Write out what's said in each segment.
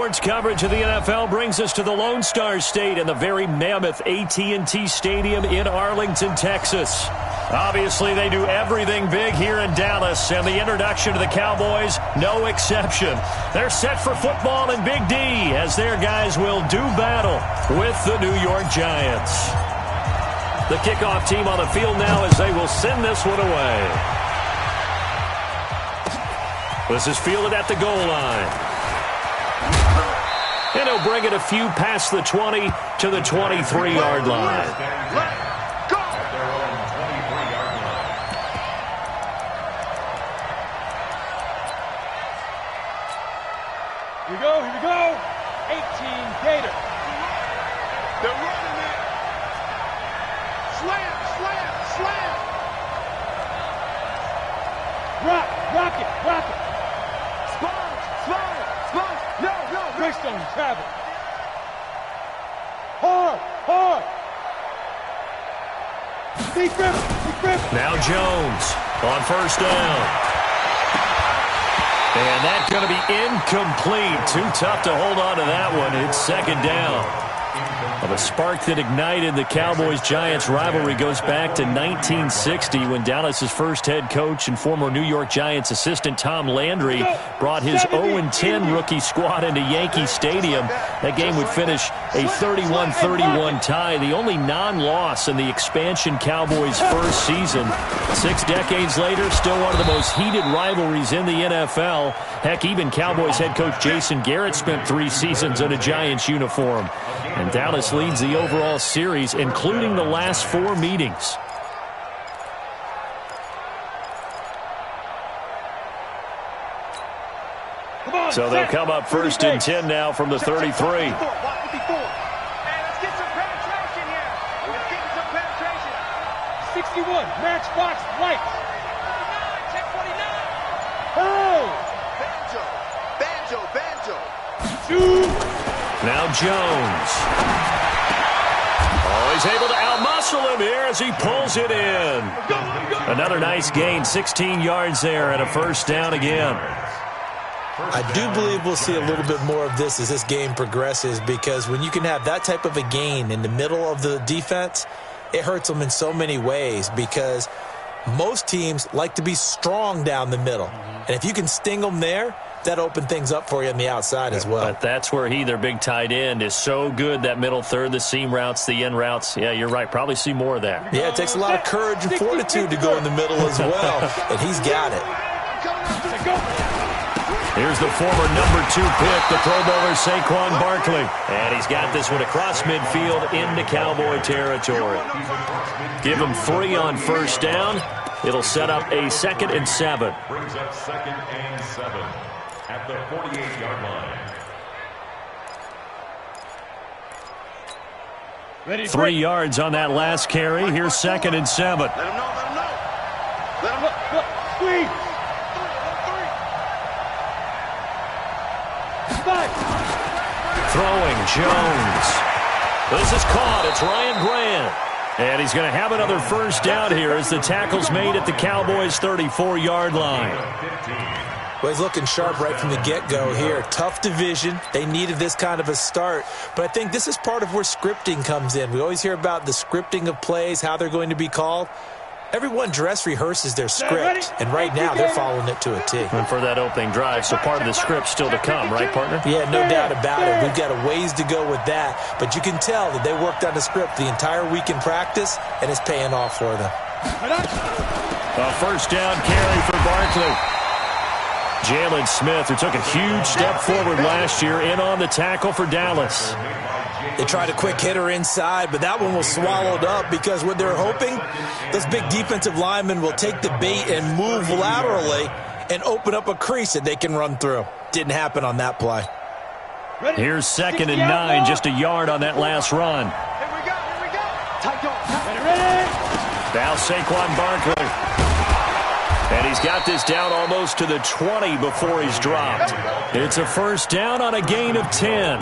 Sports coverage of the NFL brings us to the Lone Star State and the very mammoth AT&T Stadium in Arlington, Texas. Obviously, they do everything big here in Dallas, and the introduction to the Cowboys, no exception. They're set for football in Big D as their guys will do battle with the New York Giants. The kickoff team on the field now as they will send this one away. This is fielded at the goal line. And he'll bring it a few past the 20 to the 23-yard line. Here we go. 18 Gator. They're running it. Slam. Rock it. Sponge. No. Greystone, travel. Hard. Deep grip. Now Jones on first down. And that's going to be incomplete. Too tough to hold on to that one. It's second down. Well, the spark that ignited the Cowboys-Giants rivalry goes back to 1960 when Dallas's first head coach and former New York Giants assistant Tom Landry brought his 0-10 rookie squad into Yankee Stadium. That game would finish a 31-31 tie, the only non-loss in the expansion Cowboys' first season. 6 decades later, still one of the most heated rivalries in the NFL. Heck, even Cowboys head coach Jason Garrett spent 3 seasons in a Giants uniform. And Dallas leads the overall series, including the last 4 meetings. So they'll come up first and 10 now from the 33. Hey, let's get some penetration here. Let's get some penetration. 61, matchbox lights. 10-49. Banjo. Now Jones. Oh, he's able to outmuscle him here as he pulls it in. Another nice gain, 16 yards there and a first down again. I do believe we'll see a little bit more of this as this game progresses, because when you can have that type of a gain in the middle of the defense, it hurts them in so many ways, because most teams like to be strong down the middle. And if you can sting them there, that opened things up for you on the outside as well. But that's where their big tight end, is so good, that middle third, the seam routes, the in routes. Yeah, you're right. Probably see more of that. Yeah, it takes a lot of courage and fortitude to go in the middle as well, and he's got it. Here's the former number 2 pick, the Pro Bowler Saquon Barkley. And he's got this one across midfield into Cowboy territory. Give him 3 on first down. It'll set up a 2nd and 7. Brings up 2nd and 7 at the 48-yard line. 3 yards on that last carry. Here's 2nd and 7. Let him know. Let him know. Squeeze. Throwing, Jones. This is caught. It's Ryan Grant. And he's going to have another first down here as the tackle's made at the Cowboys' 34-yard line. Well, he's looking sharp right from the get-go here. Tough division. They needed this kind of a start. But I think this is part of where scripting comes in. We always hear about the scripting of plays, how they're going to be called. Everyone dress rehearses their script, and right now they're following it to a T. And for that opening drive, so part of the script still to come, right, partner? Yeah, no doubt about it. We've got a ways to go with that, but you can tell that they worked on the script the entire week in practice, and it's paying off for them. A first down carry for Barkley. Jalen Smith, who took a huge step forward last year, in on the tackle for Dallas. They tried a quick hitter inside, but that one was swallowed up, because what they're hoping, those big defensive linemen will take the bait and move laterally and open up a crease that they can run through. Didn't happen on that play. Here's 2nd and 9, just a yard on that last run. Here we go. Tight go. Ready. Now Saquon Barkley. And he's got this down almost to the 20 before he's dropped. It's a first down on a gain of 10.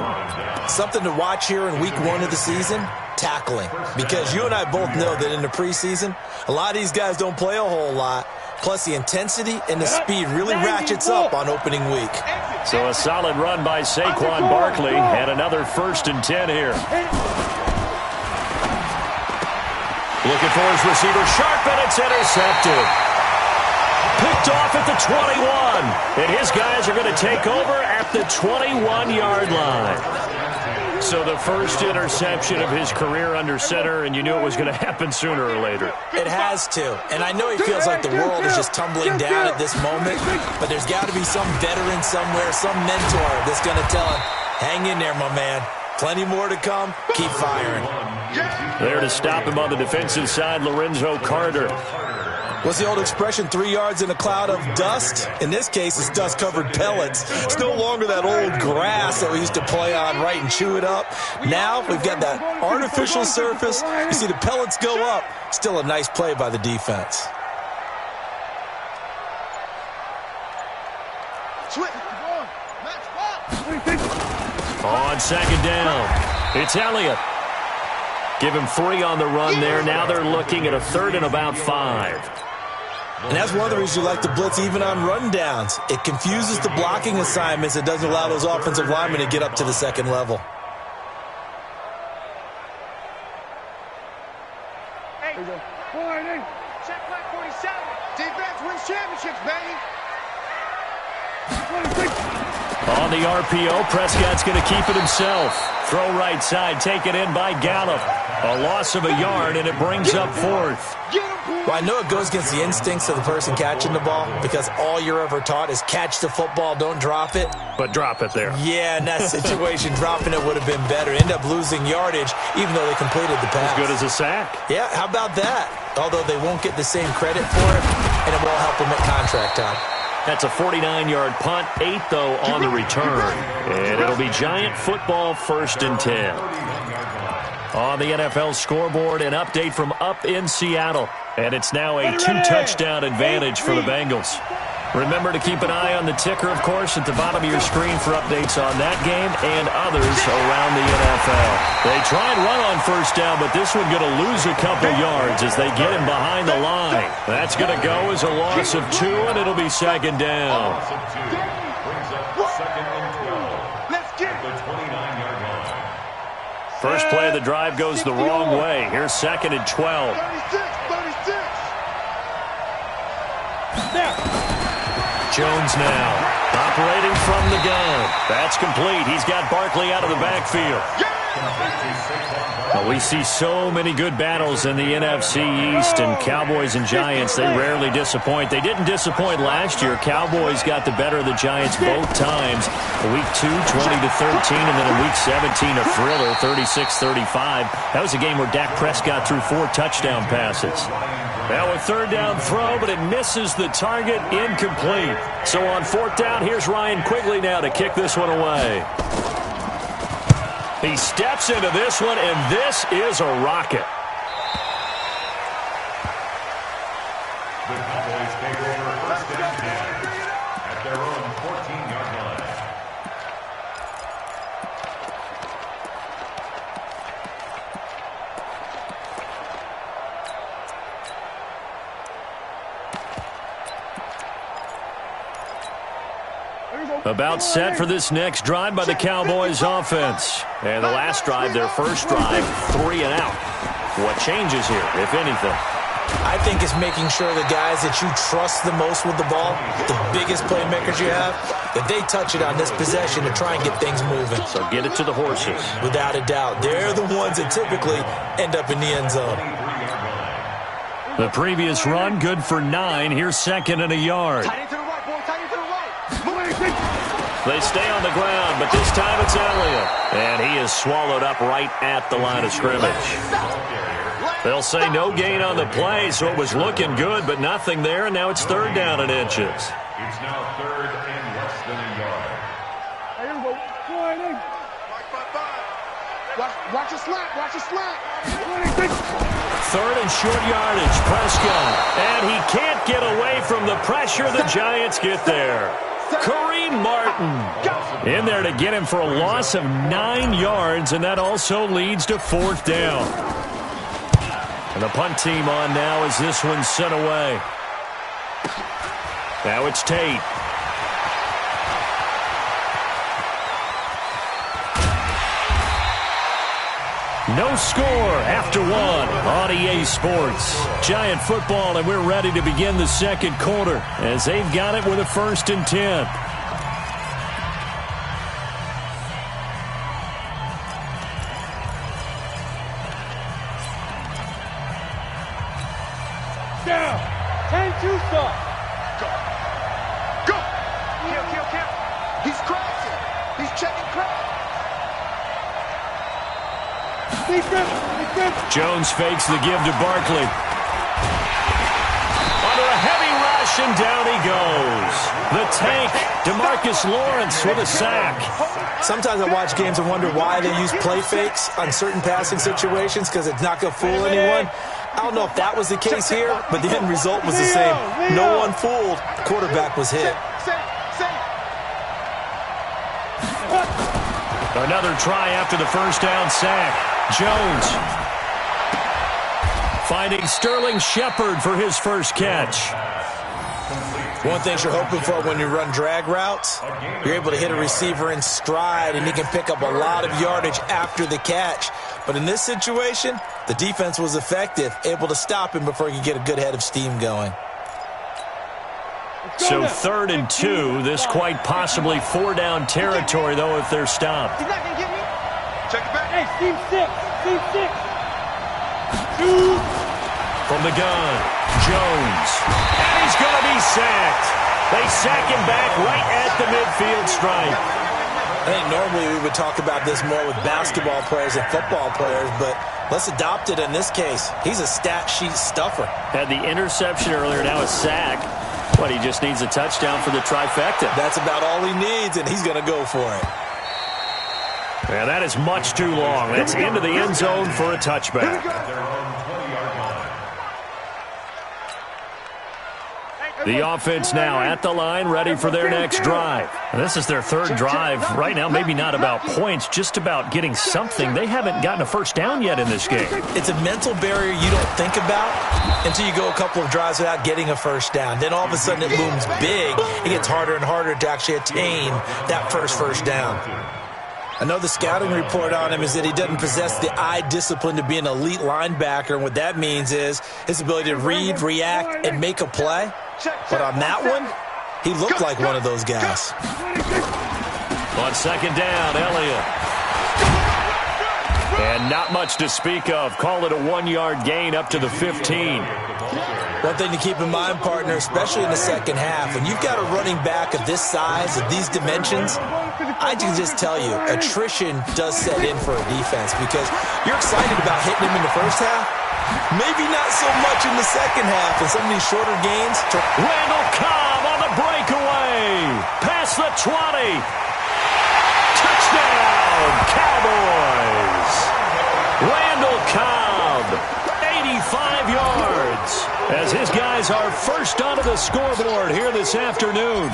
Something to watch here in week 1 of the season, tackling. Because you and I both know that in the preseason, a lot of these guys don't play a whole lot. Plus, the intensity and the speed really ratchets up on opening week. So a solid run by Saquon Barkley and another 1st and 10 here. Looking for his receiver, sharp, and it's intercepted. Picked off at the 21. And his guys are going to take over at the 21-yard line. So the first interception of his career under center, and you knew it was going to happen sooner or later. It has to. And I know he feels like the world is just tumbling down at this moment, but there's got to be some veteran somewhere, some mentor that's going to tell him, hang in there, my man. Plenty more to come. Keep firing. There to stop him on the defensive side, Lorenzo Carter. What's the old expression, 3 yards in a cloud of dust? In this case, it's dust-covered pellets. It's no longer that old grass that we used to play on, right, and chew it up. Now we've got that artificial surface. You see the pellets go up. Still a nice play by the defense. On 2nd down, it's Elliott. Give him 3 on the run there. Now they're looking at a 3rd and about 5. And that's one of the reasons you like to blitz even on rundowns. It confuses the blocking assignments. It doesn't allow those offensive linemen to get up to the 2nd level. Hey, check flag 47. Defense wins championships, baby. On the RPO, Prescott's going to keep it himself. Throw right side, taken in by Gallup. A loss of a yard, and it brings up 4th. Well, I know it goes against the instincts of the person catching the ball because all you're ever taught is catch the football, don't drop it. But drop it there. Yeah, in that situation, dropping it would have been better. End up losing yardage, even though they completed the pass. As good as a sack. Yeah, how about that? Although they won't get the same credit for it, and it won't help them at contract time. That's a 49-yard punt, 8, though, on the return. And it'll be Giant football, 1st and 10. On the NFL scoreboard, an update from up in Seattle. And it's now a 2-touchdown advantage for the Bengals. Remember to keep an eye on the ticker, of course, at the bottom of your screen for updates on that game and others around the NFL. They try and run on 1st down, but this one going to lose a couple yards as they get him behind the line. That's going to go as a loss of 2, and it'll be 2nd down. First play of the drive goes the wrong way. Here's 2nd and 12. Jones now operating from the gun. That's complete. He's got Barkley out of the backfield. Well, we see so many good battles in the NFC East, and Cowboys and Giants, they rarely disappoint. They didn't disappoint last year. Cowboys got the better of the Giants both times. Week 2, 20-13, and then in Week 17, a thriller, 36-35. That was a game where Dak Prescott threw 4 touchdown passes. Now a 3rd down throw, but it misses the target, incomplete. So on 4th down, here's Ryan Quigley now to kick this one away. He steps into this one, and this is a rocket. The Cowboys take over 1st and 10 at their own 14-yard line. About set for this next drive by the Cowboys offense. And the last drive, their first drive, 3 and out. What changes here, if anything? I think it's making sure the guys that you trust the most with the ball, the biggest playmakers you have, that they touch it on this possession to try and get things moving. So get it to the horses. Without a doubt. They're the ones that typically end up in the end zone. The previous run, good for 9. Here's 2nd and a yard. They stay on the ground, but this time it's Elliott. And he is swallowed up right at the line of scrimmage. They'll say no gain on the play, so it was looking good, but nothing there, and now it's 3rd down and inches. It's now 3rd and less than a yard. Watch a slap, watch a slap. 3rd and short yardage, Prescott. And he can't get away from the pressure. The Giants get there. Kareem Martin in there to get him for a loss of 9 yards, and that also leads to 4th down. And the punt team on now as this one's sent away. Now it's Tate. No score after one on EA Sports. Giant football, and we're ready to begin the second quarter as they've got it with a 1st and 10. Down. 10-2 stop. Go. Go. Kill. He's crashing. He's checking crash. Jones fakes the give to Barkley. Under a heavy rush, and down he goes. The tank, DeMarcus Lawrence with a sack. Sometimes I watch games and wonder why they use play fakes on certain passing situations, because it's not going to fool anyone. I don't know if that was the case here, but the end result was the same. No one fooled. The quarterback was hit. Another try after the first down sack. Jones finding Sterling Shepard for his first catch. One thing you're hoping for when you run drag routes, you're able to hit a receiver in stride, and he can pick up a lot of yardage after the catch. But in this situation, the defense was effective, able to stop him before he could get a good head of steam going. So 3rd and 2, this quite possibly 4-down territory, though, if they're stopped. He's not going to get me. Check it back. Hey, team 6. 2. From the gun, Jones. And he's going to be sacked. They sack him back right at the midfield stripe. I think normally we would talk about this more with basketball players and football players, but let's adopt it in this case. He's a stat sheet stuffer. Had the interception earlier, now a sack. But he just needs a touchdown for the trifecta. That's about all he needs, and he's going to go for it. Yeah, that is much too long. That's into the end zone for a touchback. The offense now at the line, ready for their next drive. And this is their 3rd drive. Right now, maybe not about points, just about getting something. They haven't gotten a first down yet in this game. It's a mental barrier you don't think about until you go a couple of drives without getting a first down. Then all of a sudden it looms big. It gets harder and harder to actually attain that first down. I know the scouting report on him is that he doesn't possess the eye discipline to be an elite linebacker. And what that means is his ability to read, react, and make a play. But on that one, he looked like one of those guys. On 2nd down, Elliott. And not much to speak of. Call it a 1-yard gain up to the 15. One thing to keep in mind, partner, especially in the second half, when you've got a running back of this size, of these dimensions, I can just tell you, attrition does set in for a defense because you're excited about hitting him in the first half. Maybe not so much in the second half and some of these shorter gains. Randall Cobb on the breakaway. Past the 20. Touchdown, Cowboys. Randall Cobb, 85 yards, as his guys are first onto the scoreboard here this afternoon.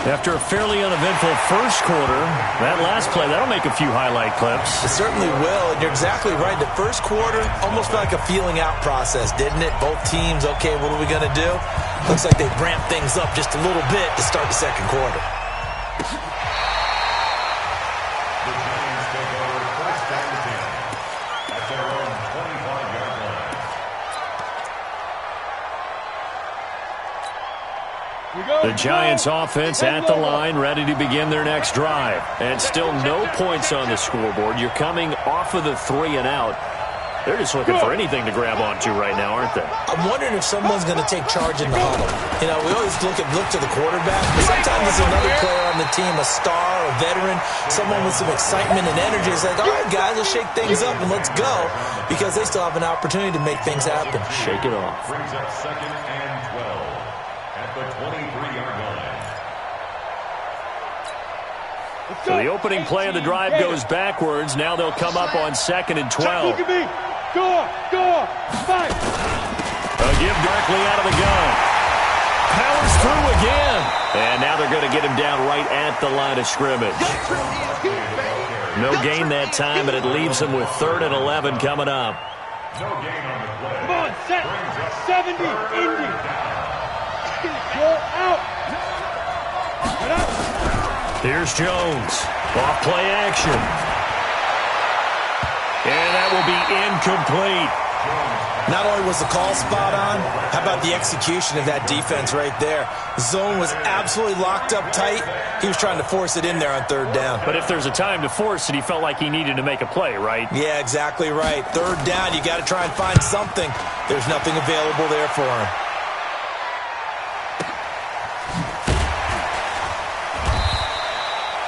After a fairly uneventful first quarter, that last play, that'll make a few highlight clips. It certainly will, and you're exactly right. The first quarter almost felt like a feeling out process, didn't it? Both teams, okay, what are we going to do? Looks like they ramped things up just a little bit to start the second quarter. The Giants take over 1st and 10 at their own 25-yard line. The Giants offense at the line, ready to begin their next drive. And still no points on the scoreboard. You're coming off of the 3 and out. They're just looking for anything to grab onto right now, aren't they? I'm wondering if someone's going to take charge in the huddle. You know, we always look to the quarterback, but sometimes there's another player on the team, a star, a veteran, someone with some excitement and energy. It's like, all right, guys, let's shake things up and let's go, because they still have an opportunity to make things happen. Shake it off. Brings up 2nd and 12 at the 23-yard line. So the opening play of the drive goes backwards. Now they'll come up on 2nd and 12. Go, 5. A give directly out of the gun. Powers through again. And now they're going to get him down right at the line of scrimmage. No gain that time, but it leaves them with 3rd and 11 coming up. No gain on the play. Come on, set. 70, Indy. Go out. Get out. Here's Jones. Off play action. And that will be incomplete. Not only was the call spot on, how about the execution of that defense right there? Zone was absolutely locked up tight. He was trying to force it in there on third down. But if there's a time to force it, he felt like he needed to make a play, right? Yeah, exactly right. Third down, you got to try and find something. There's nothing available there for him.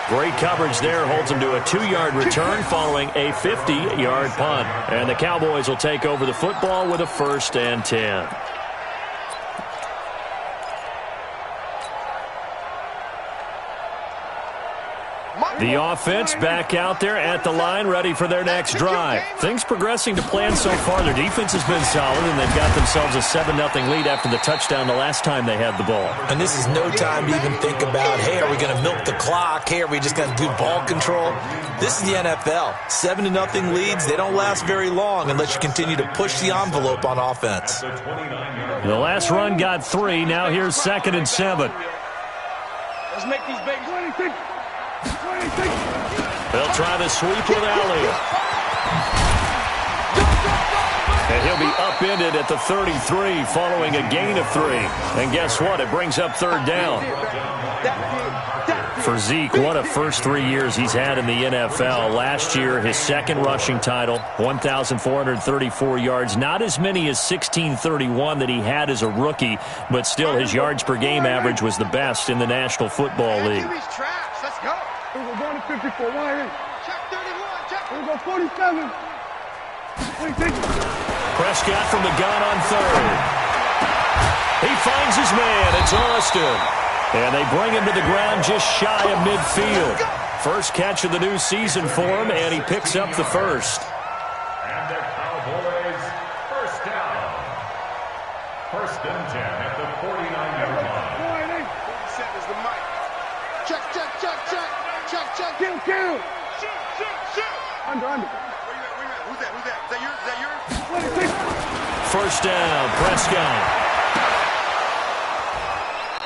Great coverage there, holds him to a 2-yard return following a 50-yard punt. And the Cowboys will take over the football with a 1st and 10. The offense back out there at the line, ready for their next drive. Things progressing to plan so far. Their defense has been solid, and they've got themselves a 7-0 lead after the touchdown the last time they had the ball. And this is no time to even think about, hey, are we going to milk the clock? Hey, are we just going to do ball control? This is the NFL. 7-0 leads, they don't last very long unless you continue to push the envelope on offense. The last run got 3. Now here's 2nd and 7. Let's make these babies. They'll try the sweep with Elliott. And he'll be upended at the 33 following a gain of 3. And guess what? It brings up 3rd down. For Zeke, what a first 3 years he's had in the NFL. Last year, his 2nd rushing title, 1,434 yards. Not as many as 1,631 that he had as a rookie, but still his yards per game average was the best in the National Football League. Let's go. We're going to 54. Why? Check 31. Check. We're going to 47. Prescott from the gun on 3rd. He finds his man. It's Austin. And they bring him to the ground just shy of midfield. First catch of the new season for him, and he picks up the 1st. And the Cowboys, 1st down. 1st and 10 at the 49-yard line. 47 is the mic. Check. Kill. Shoot. Under. Where you at? Who's that? Is that yours? 1st down, Prescott.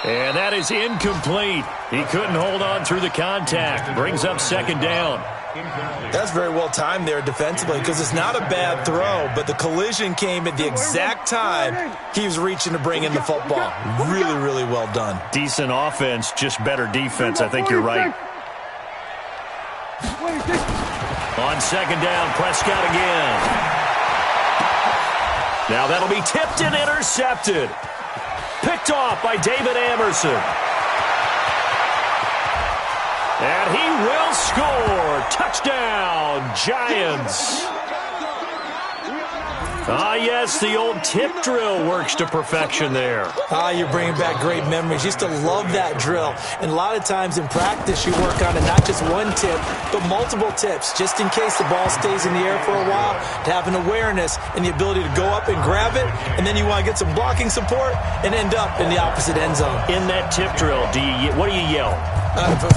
And that is incomplete. He couldn't hold on through the contact. Brings up 2nd down. That's very well timed there defensively because it's not a bad throw, but the collision came at the exact time he was reaching to bring in the football. Really, really well done. Decent offense, just better defense. I think you're right. On 2nd down, Prescott again. Now that'll be tipped and intercepted. Picked off by David Amerson. And he will score. Touchdown, Giants. Ah, yes, the old tip drill works to perfection there. Ah, you're bringing back great memories. Used to love that drill. And a lot of times in practice, you work on it, not just one tip, but multiple tips, just in case the ball stays in the air for a while, to have an awareness and the ability to go up and grab it, and then you want to get some blocking support and end up in the opposite end zone. In that tip drill, what do you yell?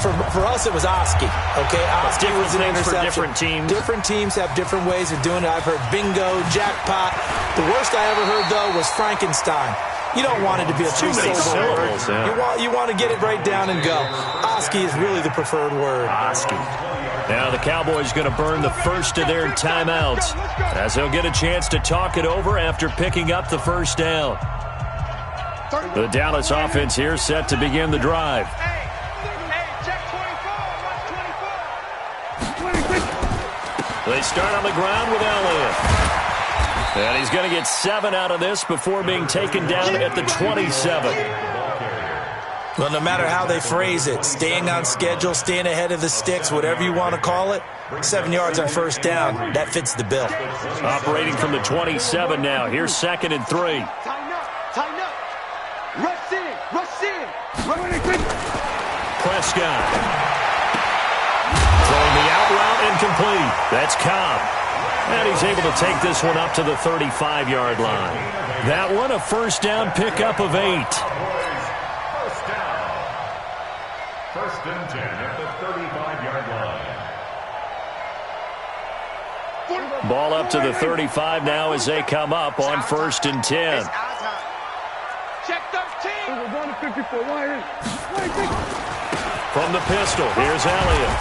For us, it was Oski. Okay, Oski was an interception. For different teams. Different teams have different ways of doing it. I've heard bingo, jackpot. The worst I ever heard, though, was Frankenstein. You don't want it to be a three-syllable word. Yeah. You want to get it right down and go. Oski is really the preferred word. Oski. Now the Cowboys going to burn the first of their timeouts as they'll get a chance to talk it over after picking up the 1st down. The Dallas offense here set to begin the drive. They start on the ground with Elliott. And he's going to get 7 out of this before being taken down at the 27. Well, no matter how they phrase it, staying on schedule, staying ahead of the sticks, whatever you want to call it, 7 yards on 1st down, that fits the bill. Operating from the 27 now. Here's 2nd and 3. Tighten up. Rush in. Prescott. Throwing the out route incomplete. That's Cobb. And he's able to take this one up to the 35-yard line. That one a 1st down pickup of 8. 1st down. 1st and 10 at the 35-yard line. Ball up to the 35 now as they come up on 1st and 10. Check 13. We're going to 54. From the pistol, here's Elliott.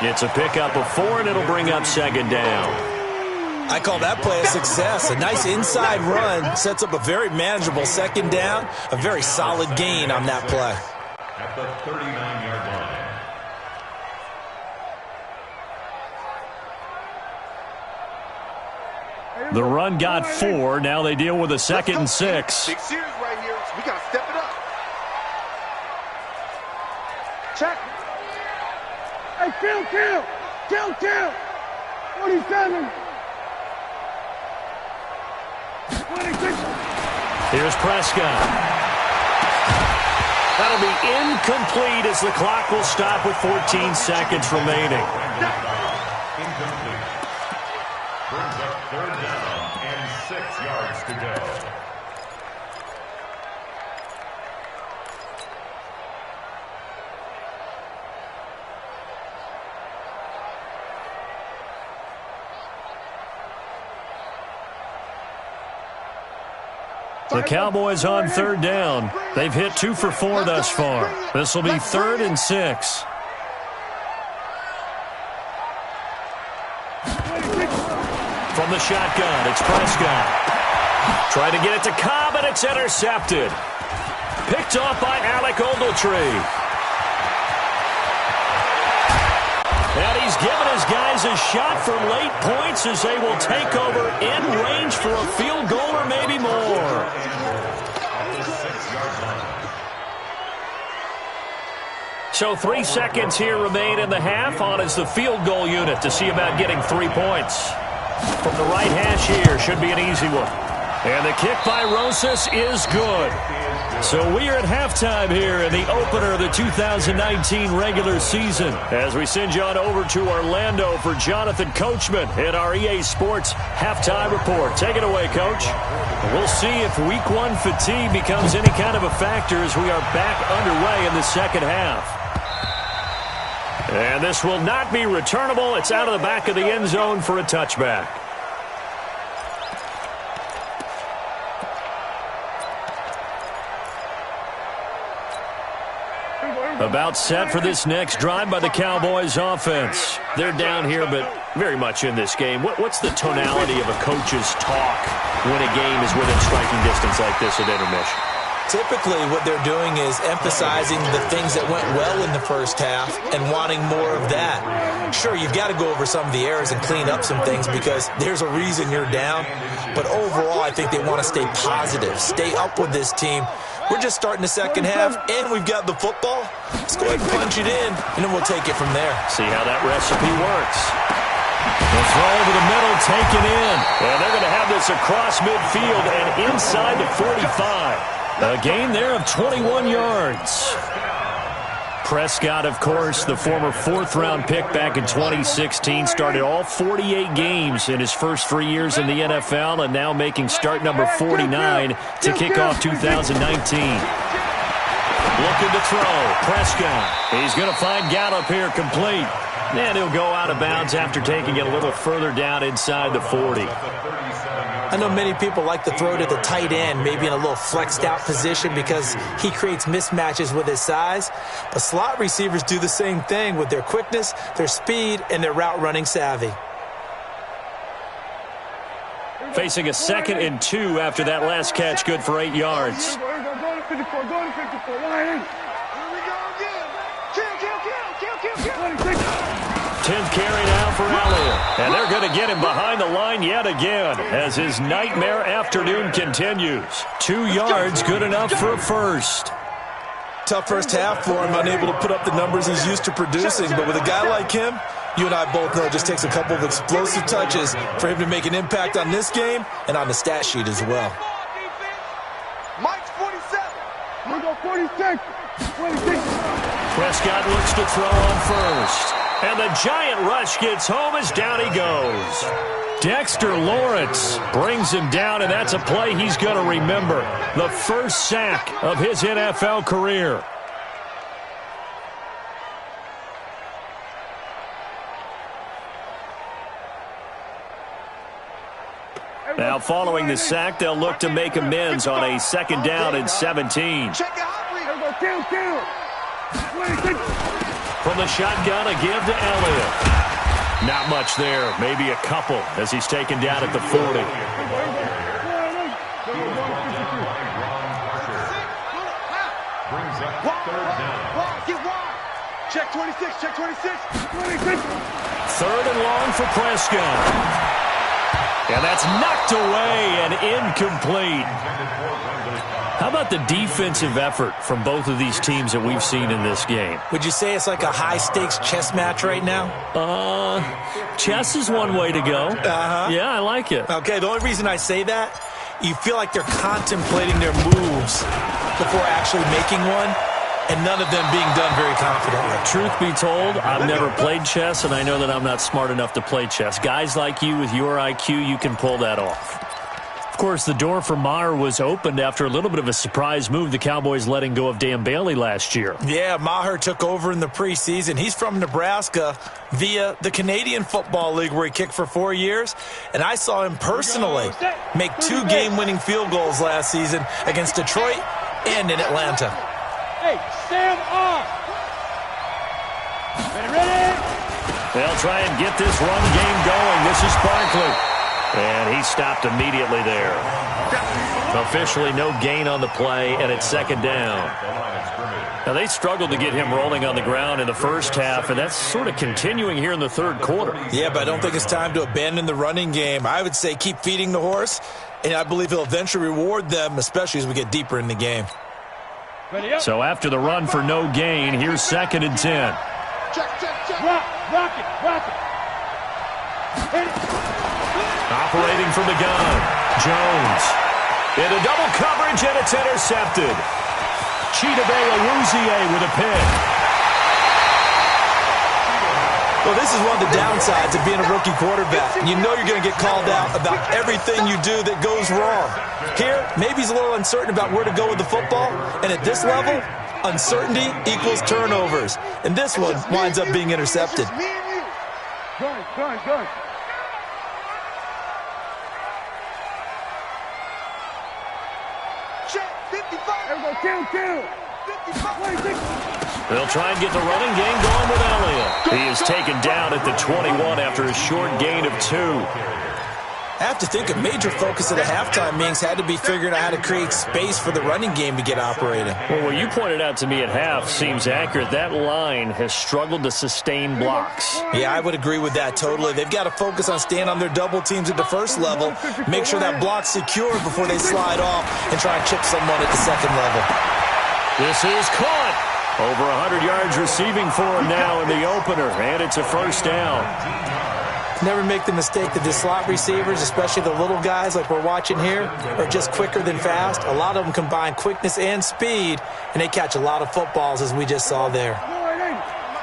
It's a pickup of 4, and it'll bring up second down. I call that play a success. A nice inside run sets up a very manageable second down, a very solid gain on that play. At the 39-yard line. The run got 4. Now they deal with a 2nd and 6. Big series right here. We got to step it up. Check. Hey, kill. 47. 26. Here's Prescott. That'll be incomplete as the clock will stop with 14 seconds remaining. Incomplete. Brings up 3rd down and 6 yards to go. The Cowboys on 3rd down. They've hit 2 for 4 thus far. This will be 3rd and 6. From the shotgun, it's Prescott. Trying to get it to Cobb, and it's intercepted. Picked off by Alec Ogletree. And he's given his guys a shot for late points as they will take over in range for a field goal or maybe more. So 3 seconds here remain in the half. On is the field goal unit to see about getting 3 points. From the right hash here, should be an easy one. And the kick by Rosas is good. So we are at halftime here in the opener of the 2019 regular season as we send you on over to Orlando for Jonathan Coachman in our EA Sports halftime report. Take it away, Coach. We'll see if week 1 fatigue becomes any kind of a factor as we are back underway in the second half. And this will not be returnable. It's out of the back of the end zone for a touchback. About set for this next drive by the Cowboys offense. They're down here, but very much in this game. What's the tonality of a coach's talk when a game is within striking distance like this at intermission? Typically, what they're doing is emphasizing the things that went well in the first half and wanting more of that. Sure, you've got to go over some of the errors and clean up some things because there's a reason you're down. But overall, I think they want to stay positive, stay up with this team. We're just starting the second half, and we've got the football. Let's go ahead and punch it in, and then we'll take it from there. See how that recipe works. The throw over the middle, taken in. And they're going to have this across midfield and inside the 45. A gain there of 21 yards. Prescott, of course, the former 4th-round pick back in 2016, started all 48 games in his first 3 years in the NFL and now making start number 49 to kick off 2019. Looking to throw. Prescott. He's going to find Gallup here complete. And he'll go out of bounds after taking it a little further down inside the 40. I know many people like to throw to the tight end, maybe in a little flexed out position because he creates mismatches with his size. But slot receivers do the same thing with their quickness, their speed, and their route running savvy. Facing a 2nd and 2 after that last catch, good for 8 yards. Go to 54. Line in. Here we go again. Kill. 10th carry now for Elliott. And they're going to get him behind the line yet again as his nightmare afternoon continues. 2 yards, good enough for a first. Tough first half for him, unable to put up the numbers he's used to producing. But with a guy like him, you and I both know it just takes a couple of explosive touches for him to make an impact on this game and on the stat sheet as well. Mike's 47. We go 46. 26. Prescott looks to throw on first. And the giant rush gets home as down he goes. Dexter Lawrence brings him down, and that's a play he's going to remember. The first sack of his NFL career. Now, following the sack, they'll look to make amends on a 2nd down and 17. Check it out. Kill. 26. From the shotgun, a give to Elliott. Not much there. Maybe a couple as he's taken down at the 40. Brings up third down. Get wide. Check 26, check 26. 26. Third and long for Prescott. And that's knocked away and incomplete. How about the defensive effort from both of these teams that we've seen in this game? Would you say it's like a high-stakes chess match right now? Chess is one way to go. Yeah, I like it. Okay, the only reason I say that, you feel like they're contemplating their moves before actually making one, and none of them being done very confidently. Truth be told, I've never played chess, and I know that I'm not smart enough to play chess. Guys like you with your IQ, you can pull that off. Of course, the door for Maher was opened after a little bit of a surprise move, the Cowboys letting go of Dan Bailey last year. Yeah, Maher took over in the preseason. He's from Nebraska via the Canadian Football League where he kicked for 4 years. And I saw him personally make 2 game-winning field goals last season against Detroit and in Atlanta. Hey, stand off. Ready? They'll try and get this run game going. This is Barkley. And he stopped immediately there. Officially no gain on the play, and it's second down. Now, they struggled to get him rolling on the ground in the first half, and that's sort of continuing here in the third quarter. Yeah, but I don't think it's time to abandon the running game. I would say keep feeding the horse, and I believe he'll eventually reward them, especially as we get deeper in the game. So after the run for no gain, here's second and 10. Check. Rock it. Hit it. Operating from the gun, Jones. Into double coverage, and it's intercepted. Chidobe Awuzie with a pick. Well, this is one of the downsides of being a rookie quarterback. You know you're going to get called out about everything you do that goes wrong. Here, maybe he's a little uncertain about where to go with the football, and at this level, uncertainty equals turnovers. And this one winds up being intercepted. Me and you. Gun. Check 55. Everybody kill. 55. 26. They'll try and get the running game going with Elliott. He is taken down at the 21 after a short gain of 2. I have to think a major focus of the halftime meetings had to be figuring out how to create space for the running game to get operating. Well, what you pointed out to me at half seems accurate. That line has struggled to sustain blocks. Yeah, I would agree with that totally. They've got to focus on staying on their double teams at the first level, make sure that block's secure before they slide off and try and chip someone at the second level. This is caught. Over 100 yards receiving for him now in the opener, and it's a first down. Never make the mistake that the slot receivers, especially the little guys like we're watching here, are just quicker than fast. A lot of them combine quickness and speed, and they catch a lot of footballs, as we just saw there.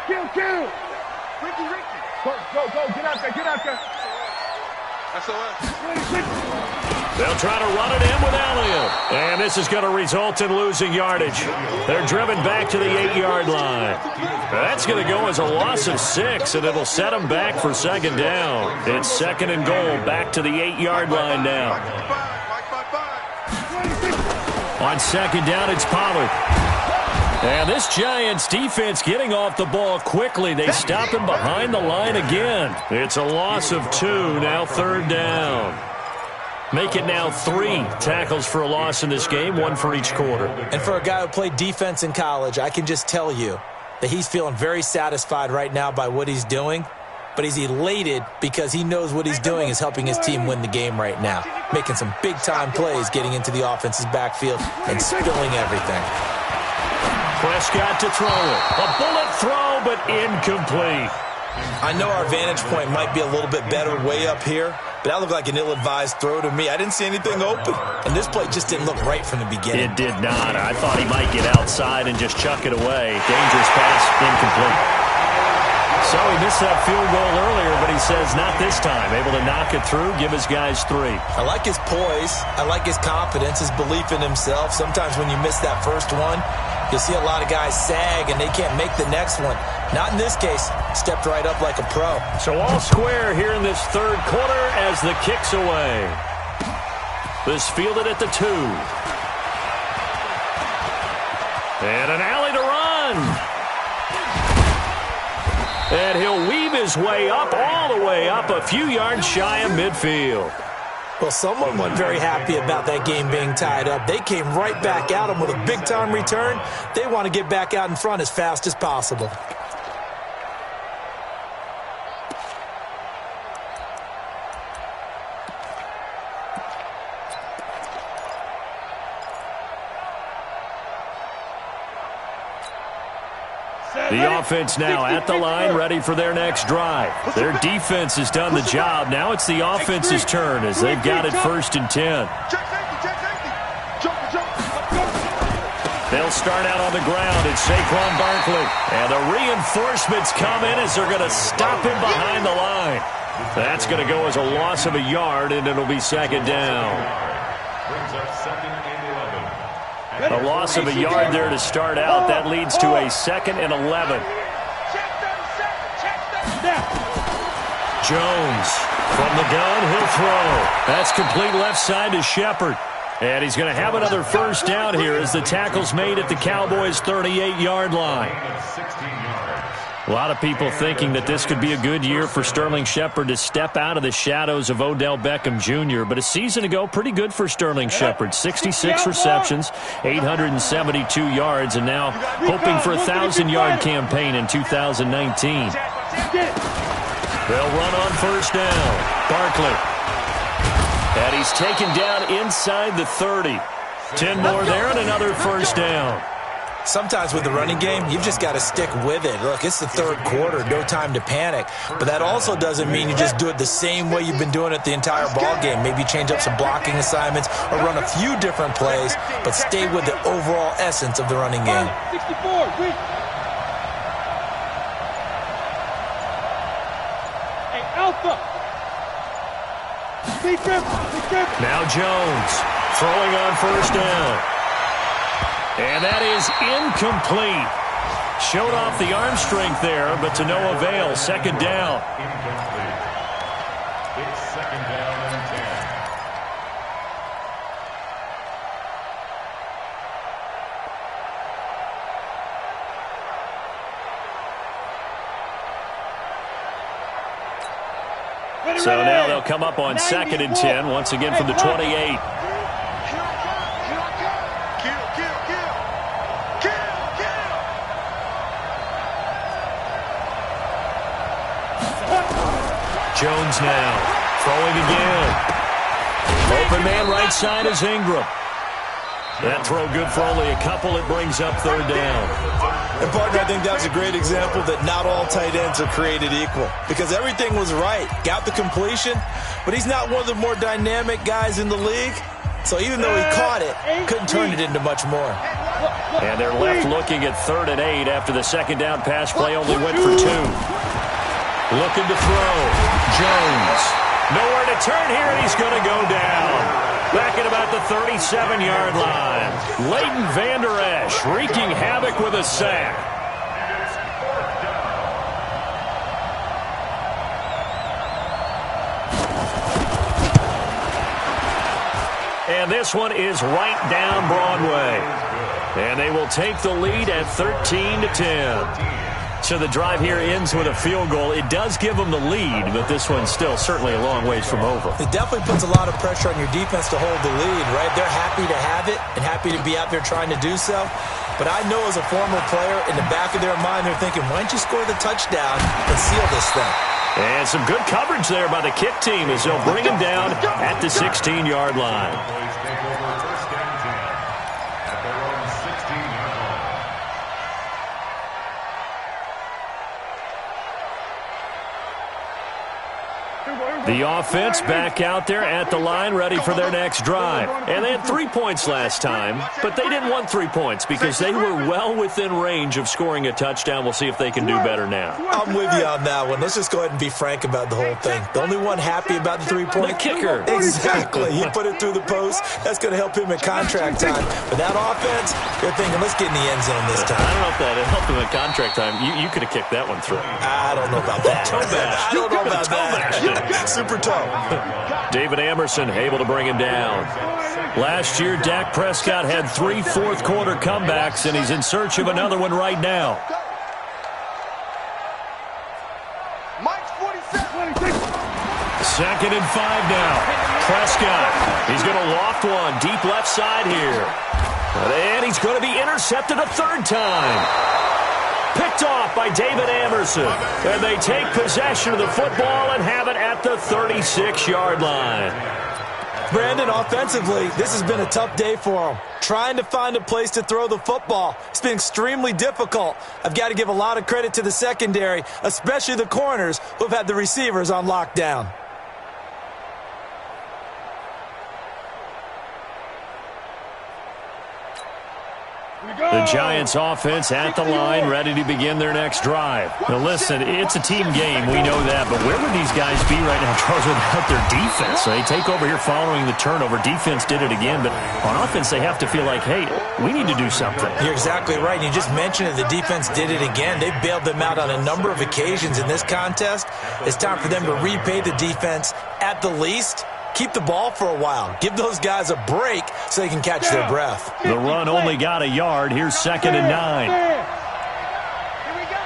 Kill. Ricky. Go. Get out there. SOS. They'll try to run it in with Elliott. And this is going to result in losing yardage. They're driven back to the 8-yard line. That's going to go as a loss of 6, and it'll set them back for second down. It's second and goal, back to the 8-yard line now. On second down, it's Pollard. And this Giants defense getting off the ball quickly. They stop him behind the line again. It's a loss of 2, now third down. Make it now 3 tackles for a loss in this game, 1 for each quarter. And for a guy who played defense in college, I can just tell you that he's feeling very satisfied right now by what he's doing, but he's elated because he knows what he's doing is helping his team win the game right now, making some big-time plays, getting into the offense's backfield and spilling everything. Prescott to throw it. A bullet throw, but incomplete. I know our vantage point might be a little bit better way up here, but that looked like an ill-advised throw to me. I didn't see anything open, and this play just didn't look right from the beginning. It did not. I thought he might get outside and just chuck it away. Dangerous pass, incomplete. So he missed that field goal earlier, but he says not this time. Able to knock it through, give his guys 3. I like his poise. I like his confidence, his belief in himself. Sometimes when you miss that first one, you'll see a lot of guys sag and they can't make the next one. Not in this case. Stepped right up like a pro. So all square here in this third quarter as the kick's away. This fielded at the 2. And an alley to run. And he'll weave his way up, all the way up, a few yards shy of midfield. Well, someone wasn't very happy about that game being tied up. They came right back at him with a big-time return. They want to get back out in front as fast as possible. The offense now at the line, ready for their next drive. Their defense has done the job. Now it's the offense's turn as they've got it 1st and 10. They'll start out on the ground. It's Saquon Barkley. And the reinforcements come in as they're going to stop him behind the line. That's going to go as a loss of a yard, and it'll be 2nd down. Brings up 2nd and 11. A loss of a yard there to start out. That leads to a 2nd and 11. Jones from the gun. He'll throw. That's complete left side to Shepard. And he's going to have another 1st down here as the tackle's made at the Cowboys' 38-yard line. A lot of people thinking that this could be a good year for Sterling Shepard to step out of the shadows of Odell Beckham Jr. But a season ago, pretty good for Sterling Shepard. 66 receptions, 872 yards, and now hoping for a 1,000-yard campaign in 2019. They'll run on 1st down. Barkley. And he's taken down inside the 30. 10 more there and another 1st down. Sometimes with the running game, you've just got to stick with it. Look, it's the 3rd quarter, no time to panic. But that also doesn't mean you just do it the same way you've been doing it the entire ball game. Maybe change up some blocking assignments or run a few different plays, but stay with the overall essence of the running game. 64, Hey, Alpha. Now Jones throwing on 1st down. And that is incomplete. Showed off the arm strength there, but to no avail. 2nd down. Incomplete. It's 2nd down and 10. So now they'll come up on 2nd and 10, once again from the 28. Jones now throwing again. Open man right side is Ingram. That throw good for only a couple. It brings up 3rd down. And, partner, I think that's a great example that not all tight ends are created equal because everything was right. Got the completion, but he's not one of the more dynamic guys in the league. So even though he caught it, couldn't turn it into much more. And they're left looking at 3rd and 8 after the 2nd down pass play only went for 2. Looking to throw. Jones. Nowhere to turn here, and he's going to go down. Back at about the 37-yard line. Leighton Vander Esch wreaking havoc with a sack. And this one is right down Broadway. And they will take the lead at 13-10. So the drive here ends with a field goal. It does give them the lead, but this one's still certainly a long ways from over. It definitely puts a lot of pressure on your defense to hold the lead, right? They're happy to have it and happy to be out there trying to do so. But I know as a former player, in the back of their mind, they're thinking, why don't you score the touchdown and seal this thing? And some good coverage there by the kick team as they'll bring him down at the 16-yard line. The offense back out there at the line, ready for their next drive. And they had 3 points last time, but they didn't want 3 points because they were well within range of scoring a touchdown. We'll see if they can do better now. I'm with you on that one. Let's just go ahead and be frank about the whole thing. The only one happy about the 3-point? The kicker. Exactly. He put it through the post. That's going to help him at contract time. But that offense, they're thinking, let's get in the end zone this time. I don't know if that helped him at contract time. You could have kicked that one through. I don't know about that. Toe bash. I don't know about that. Super toe. David Amerson able to bring him down. Last year, Dak Prescott had 3 fourth-quarter comebacks, and he's in search of another one right now. Mike's 47. 2nd and 5 now. Prescott. He's going to loft one deep left side here. And he's going to be intercepted a 3rd time. Picked off by David Amerson. And they take possession of the football and have it at the 36-yard line. Brandon, offensively, this has been a tough day for him. Trying to find a place to throw the football. It's been extremely difficult. I've got to give a lot of credit to the secondary, especially the corners who have had the receivers on lockdown. The Giants offense at the line, ready to begin their next drive. Now listen, it's a team game, we know that, but where would these guys be right now, Charles, without their defense? So they take over here following the turnover. Defense did it again, but on offense they have to feel like, hey, we need to do something. You're exactly right. You just mentioned it. The defense did it again. They bailed them out on a number of occasions in this contest. It's time for them to repay the defense at the least. Keep the ball for a while. Give those guys a break so they can catch their breath. The run only got a yard. Here's 2nd and 9. Here we go.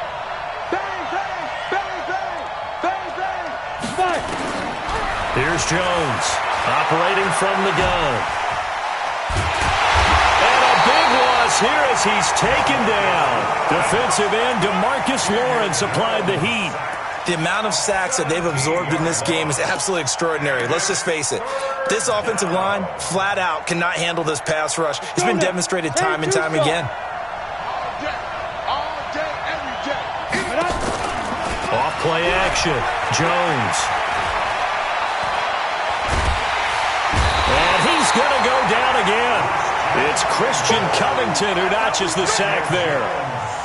Bang, bang, bang, bang, bang, bang. Here's Jones operating from the gun. And a big loss here as he's taken down. Defensive end DeMarcus Lawrence applied the heat. The amount of sacks that they've absorbed in this game is absolutely extraordinary. Let's just face it. This offensive line, flat out, cannot handle this pass rush. It's been demonstrated time and time again. All day, every day. Off play action. Jones. And he's going to go down again. It's Christian Covington who notches the sack there.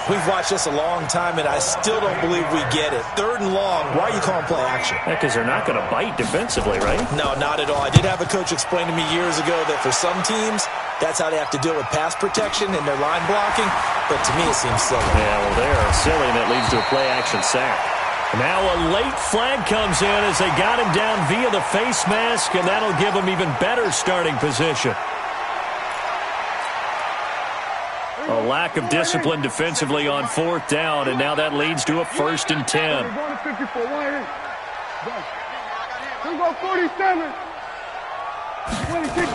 We've watched this a long time, and I still don't believe we get it. 3rd and long, why are you calling play action? Because they're not going to bite defensively, right? No, not at all. I did have a coach explain to me years ago that for some teams, that's how they have to deal with pass protection and their line blocking, but to me it seems silly. Yeah, well, they're silly, and that leads to a play action sack. Now a late flag comes in as they got him down via the face mask, and that'll give him even better starting position. A lack of discipline defensively on 4th down, and now that leads to a 1st and 10. We're going to 54. We're going 47. 26.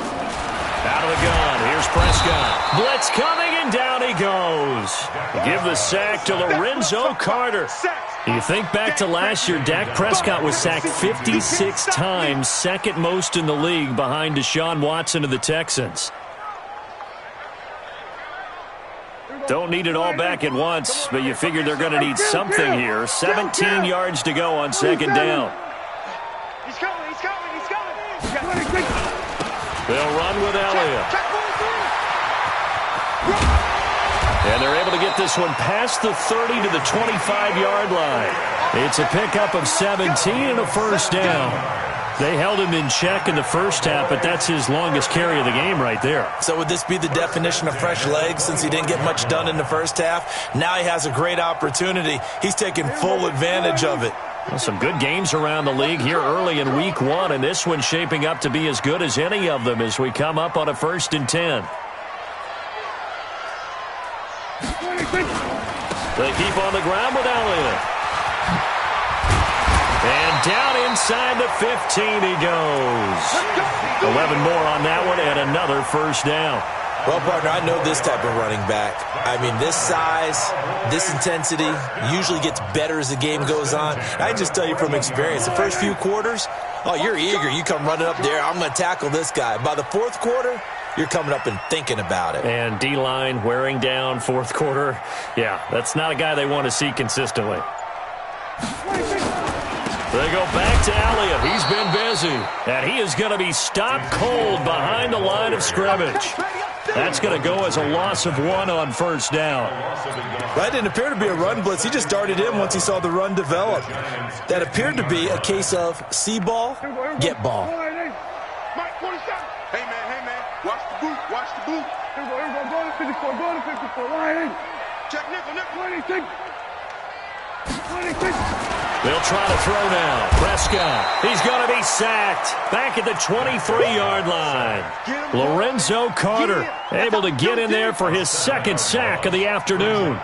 Out of the gun. Here's Prescott. Blitz coming, and down he goes. Give the sack to Lorenzo Carter. You think back to last year, Dak Prescott was sacked 56 times, 2nd most in the league behind Deshaun Watson of the Texans. Don't need it all back at once, but you figure they're going to need something here. 17 yards to go on 2nd down. He's coming, he's coming, he's coming. They'll run with Elliott. And they're able to get this one past the 30 to the 25-yard line. It's a pickup of 17 and a 1st down. They held him in check in the first half, but that's his longest carry of the game right there. So would this be the definition of fresh legs since he didn't get much done in the first half? Now he has a great opportunity. He's taking full advantage of it. Well, some good games around the league here early in week 1, and this one's shaping up to be as good as any of them as we come up on a 1st and 10. They keep on the ground with Elliott. And down inside the 15 he goes. 11 more on that one and another 1st down. Well, partner, I know this type of running back. I mean, this size, this intensity usually gets better as the game goes on. I can just tell you from experience, the first few quarters, oh, you're eager. You come running up there, I'm going to tackle this guy. By the 4th quarter, you're coming up and thinking about it. And D-line wearing down 4th quarter. Yeah, that's not a guy they want to see consistently. They go back to Elliott. He's been busy. And he is going to be stopped cold behind the line of scrimmage. That's going to go as a loss of 1 on 1st down. That didn't appear to be a run blitz. He just started in once he saw the run develop. That appeared to be a case of see ball, get ball. Mike 47. Hey, man. Watch the boot. Watch the boot. Here we go. Go to 54. Go to 54. Line. Check nickel. 26. 26. They'll try to throw now. Prescott. He's going to be sacked. Back at the 23-yard line. Lorenzo Carter able to get in there for his 2nd sack of the afternoon.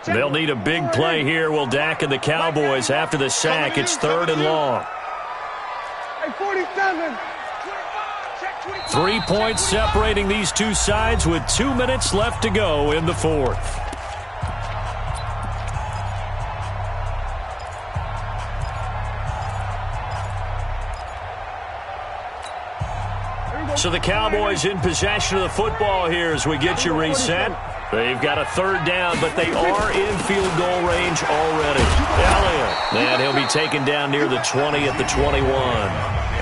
They'll need a big play here. Will Dak and the Cowboys after the sack. It's 3rd and long. Hey, 47. 3 points separating these two sides with 2 minutes left to go in the 4th. So the Cowboys in possession of the football here as we get you reset. They've got a 3rd down, but they are in field goal range already. Elliott, and he'll be taken down near the 20 at the 21.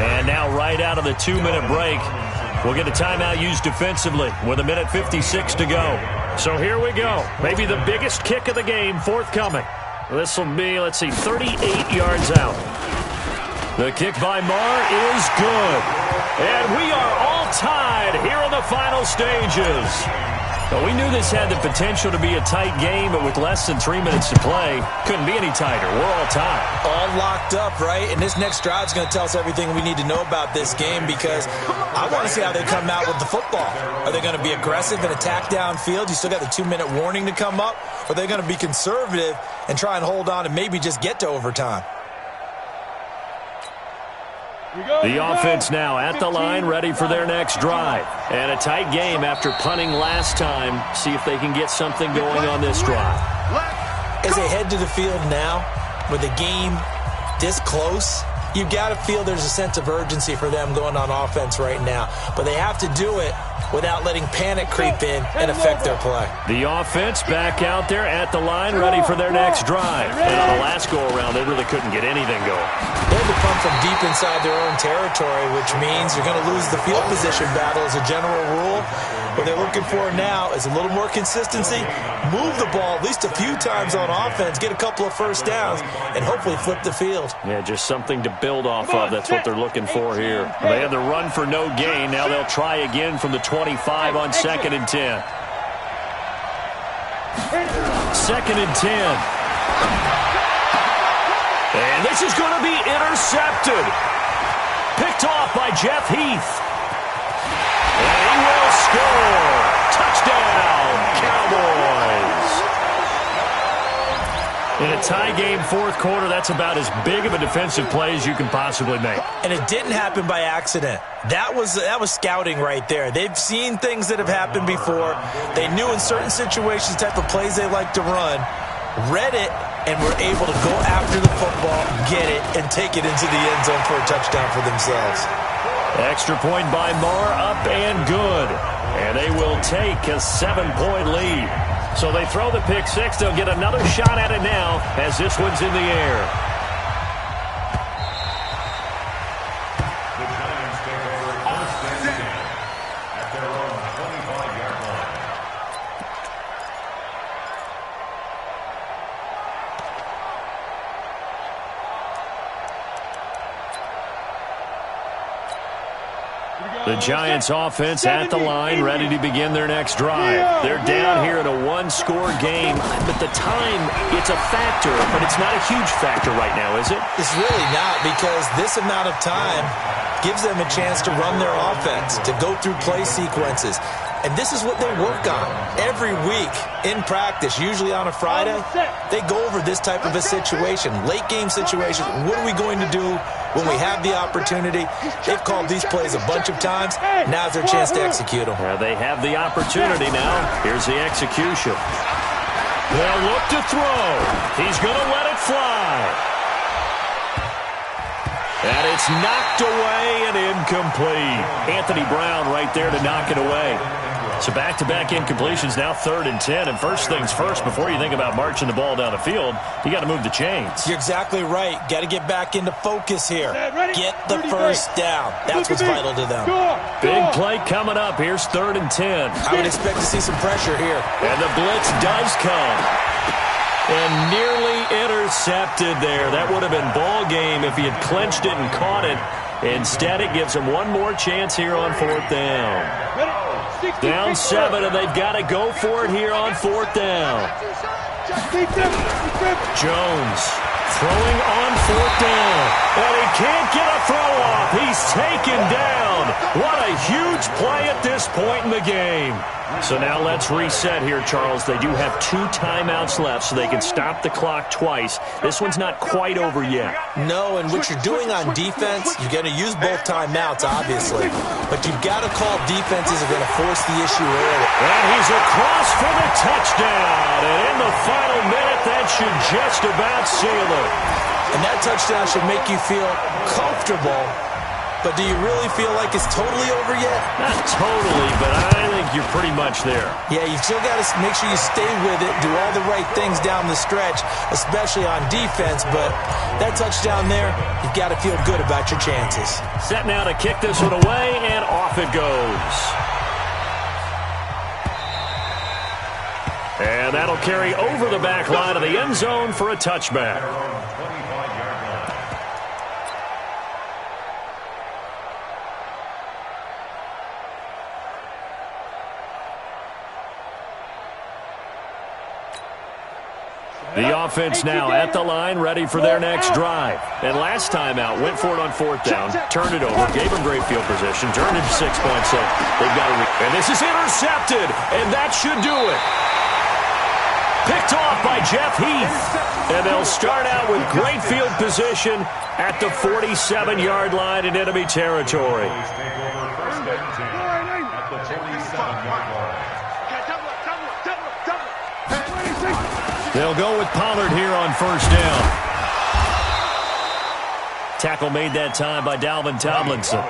And now right out of the 2-minute break, we'll get a timeout used defensively with 1:56 to go. So here we go. Maybe the biggest kick of the game forthcoming. This will be, 38 yards out. The kick by Marr is good. And we are all tied here in the final stages. But we knew this had the potential to be a tight game, but with less than 3 minutes to play, couldn't be any tighter. We're all tied. All locked up, right? And this next drive is going to tell us everything we need to know about this game because I want to see how they come out with the football. Are they going to be aggressive and attack downfield? You still got the 2-minute warning to come up? Or are they going to be conservative and try and hold on and maybe just get to overtime? The offense now at the line, ready for their next drive. And a tight game after punting last time. See if they can get something going on this drive. As they head to the field now, with the game this close, you've got to feel there's a sense of urgency for them going on offense right now. But they have to do it without letting panic creep in and affect their play. The offense back out there at the line, ready for their next drive. And on the last go-around, they really couldn't get anything going. They had to punt from deep inside their own territory, which means you're going to lose the field position battle as a general rule. What they're looking for now is a little more consistency, move the ball at least a few times on offense, get a couple of first downs, and hopefully flip the field. Yeah, just something to build off of. That's what they're looking for here. They had the run for no gain. Now they'll try again from the 25 on 2nd and 10. 2nd and 10. And this is going to be intercepted. Picked off by Jeff Heath. And he will score. Touchdown, Cowboys. In a tie game, 4th quarter, that's about as big of a defensive play as you can possibly make. And it didn't happen by accident. That was scouting right there. They've seen things that have happened before. They knew in certain situations the type of plays they like to run, read it, and were able to go after the football, get it, and take it into the end zone for a touchdown for themselves. Extra point by Marr, up and good. And they will take a 7-point lead. So they throw the pick six. They'll get another shot at it now as this one's in the air. The Giants take over 1st and 10 at their own 25-yard line. The Giants offense at the line, ready to begin their next drive. They're down here in a 1-score game, but the time, it's a factor, but it's not a huge factor right now, is it? It's really not, because this amount of time gives them a chance to run their offense, to go through play sequences. And this is what they work on every week in practice, usually on a Friday. They go over this type of a situation, late game situation. What are we going to do when we have the opportunity? They've called these plays a bunch of times. Now's their chance to execute them. They have the opportunity now. Here's the execution. They'll look to throw. He's going to let it fly. And it's knocked away and incomplete. Anthony Brown right there to knock it away. So back-to-back incompletions, now 3rd and 10. And first things first, before you think about marching the ball down the field, you got to move the chains. You're exactly right. Got to get back into focus here. Get the first down. That's what's vital to them. Big play coming up. Here's 3rd and 10. I would expect to see some pressure here. And the blitz does come. And nearly intercepted there. That would have been ball game if he had clenched it and caught it. Instead, it gives him one more chance here on 4th down. Down 7, and they've got to go for it here on 4th down. Jones Throwing on 4th down. And he can't get a throw off. He's taken down. What a huge play at this point in the game. So now let's reset here, Charles. They do have 2 timeouts left, so they can stop the clock twice. This one's not quite over yet. No, and what you're doing on defense, you're going to use both timeouts, obviously. But you've got to call defenses are going to force the issue early. And he's across for the touchdown. And in the final minute, that should just about seal it. And that touchdown should make you feel comfortable. But do you really feel like it's totally over yet? Not totally, but I think you're pretty much there. Yeah, you still got to make sure you stay with it, do all the right things down the stretch, especially on defense. But that touchdown there, you've got to feel good about your chances. Set now to kick this one away, and off it goes. And that'll carry over the back line of the end zone for a touchback. The offense now at the line, ready for their next drive. And last time out, went for it on 4th down, turned it over, gave them great field position, turned it 6 points. So they've got to and this is intercepted, and that should do it. Picked off by Jeff Heath. And they'll start out with great field position at the 47-yard line in enemy territory. They'll go with Pollard here on 1st down. Tackle made that time by Dalvin Tomlinson.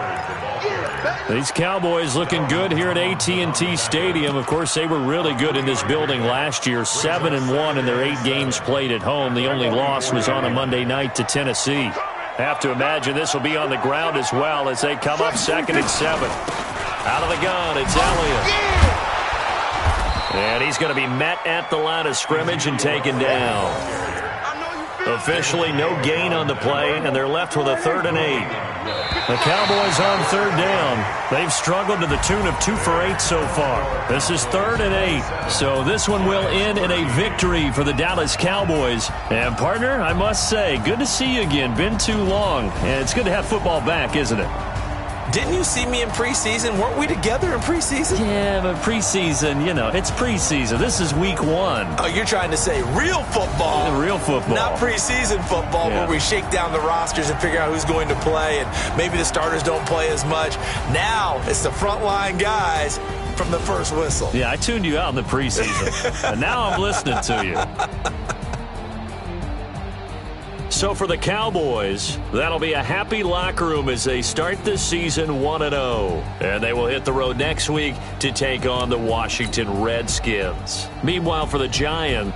These Cowboys looking good here at AT&T Stadium. Of course, they were really good in this building last year, 7-1 in their 8 games played at home. The only loss was on a Monday night to Tennessee. Have to imagine this will be on the ground as well as they come up 2nd and 7. Out of the gun, it's Elliott. And he's going to be met at the line of scrimmage and taken down. Officially no gain on the play, and they're left with a 3rd and 8. The Cowboys on 3rd down. They've struggled to the tune of 2 for 8 so far. This is 3rd and 8. So this one will end in a victory for the Dallas Cowboys. And, partner, I must say, good to see you again. Been too long. And it's good to have football back, isn't it? Didn't you see me in preseason? Weren't we together in preseason? Yeah, but preseason, you know, it's preseason. This is week 1. Oh, you're trying to say real football. Real football. Not preseason football where we shake down the rosters and figure out who's going to play, and maybe the starters don't play as much. Now it's the frontline guys from the first whistle. Yeah, I tuned you out in the preseason, and now I'm listening to you. So for the Cowboys, that'll be a happy locker room as they start this season 1-0. And they will hit the road next week to take on the Washington Redskins. Meanwhile, for the Giants,